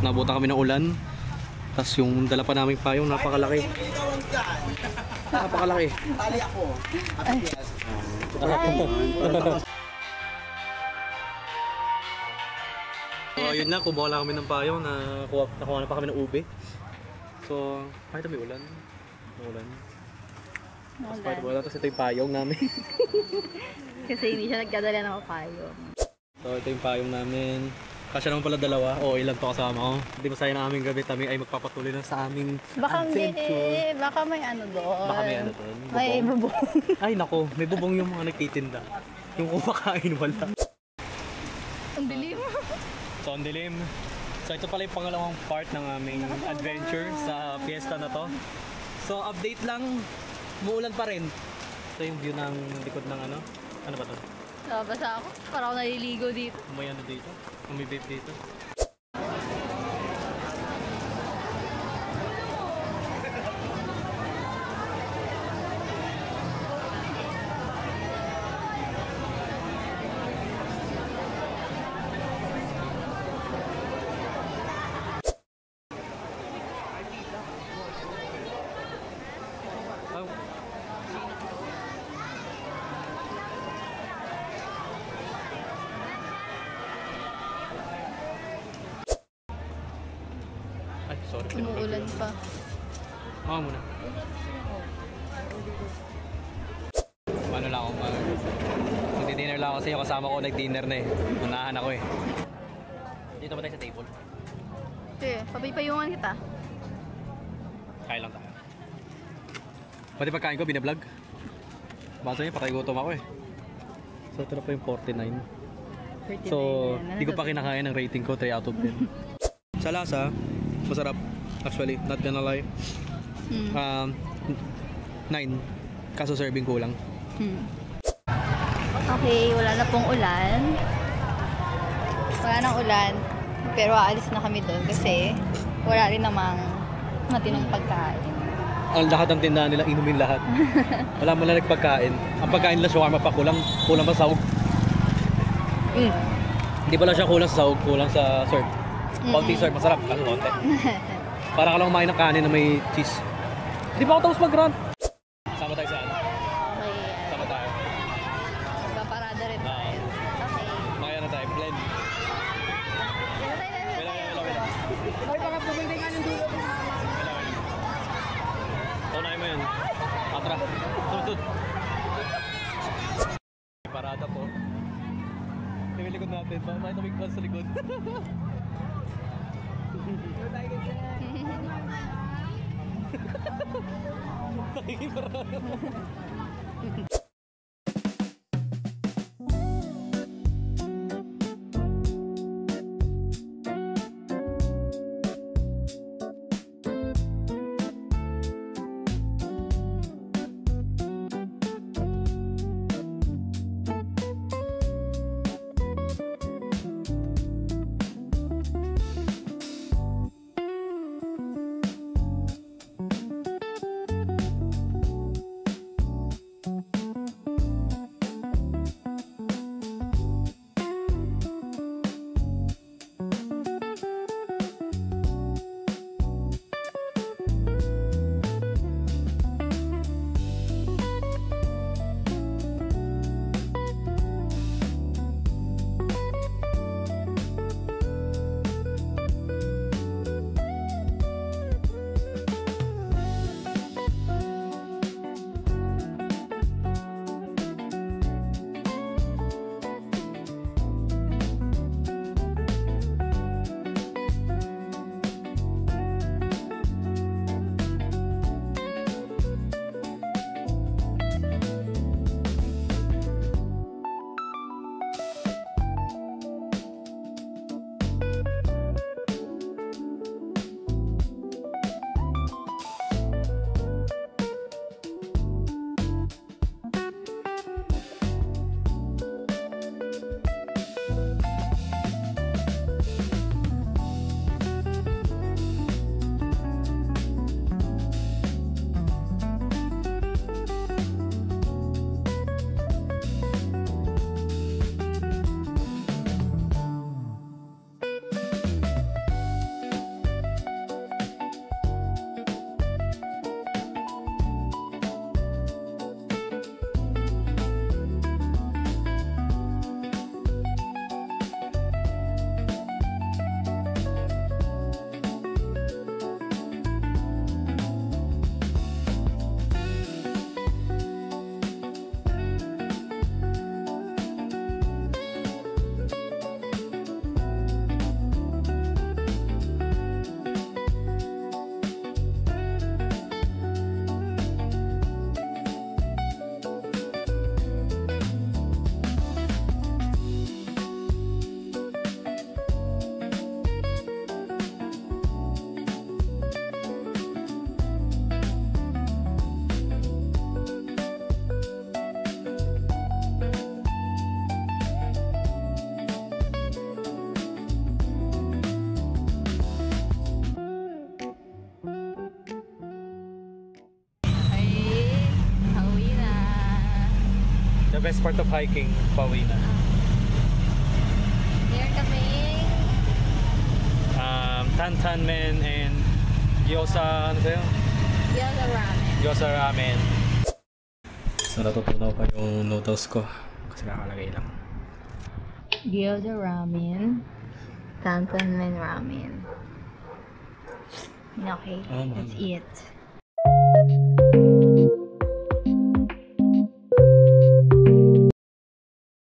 nabutan kami ng ulan. Tapos yung dala pa namin payong napakalaki. Napakalaki. Tali ako. So yun lang, kumuha lang kami ng payong na nakuha na pa kami ng ube. So, kahit may ulan. Ulan. Tapos kahit wala, tapos ito yung payong namin. Kasi hindi siya nagdadala ng payong. So ito yung payong namin. Kasya naman pala dalawa. O ilan to kasama ko. Hindi masaya na aming gabi. Kami ay magpapatuloy na sa aming adventure. Baka may ano doon. Baka may ano doon. May bubong. Ay nako, may bubong yung mga nagtitinda. Yung kumakain wala. Ang dilim. So ang dilim. So ito pala yung pangalawang part ng aming adventure sa fiesta na to. So update lang, muulan pa rin. Ito yung view ng likod ng ano. Ano ba to? Basa ako. Parang ako naliligo dito. May ano dito? May vape dito. Ay, sorry. Umuulan pa. Maka muna. Ano lang ako, magdi-dinner lang ako kasi yung kasama ko nag-dinner na eh. Unahan ako eh. Dito ba tayo sa table? Sige, papaypayungan kita. Kain lang tayo. Pati pagkain ko, binablog. Basta niya, patay gutom ako eh. So ito na po yung 49. So, hindi ko pa kinakain ang rating ko, 3 out of 10. Sa lasa, masarap. Actually, not gonna lie. 9. Kaso serving kulang. Okay, wala na pong ulan. Wala nang ulan. Pero aalis na kami doon kasi wala rin namang matinong pagkain. Ang lahat ng tindahan nila, inumin lahat. Wala mo lang nagpagkain. Ang pagkain nila, shawarma pa, kulang pa sa sahog. Hindi pala siya kulang sa sahog, kulang sa serve. Konting serve, masarap. Kaso konti. Para ka lang kumain ng kanin na may cheese. Hindi pa ako tapos mag-run. Sama tayo sa ano? Okay, Sama tayo. magpaparada rin tayo. Okay. Makaya na tayo, blend. Wala. Ay, baka pumunta nga ng dulo. Unahin mo yun. Atra. Sunod. Parada po. Yung likod natin. Bakit ito may kwan sa likod? Parada. The best part of hiking, pauwi na. Meron kami Tantan men and gyoza, ano sa'yo? gyoza ramen. Gyoza ramen. So natutunaw pa yung noodles ko kasi nakalagay lang. Gyoza ramen. Tantanmen ramen. Okay, Oh, let's eat.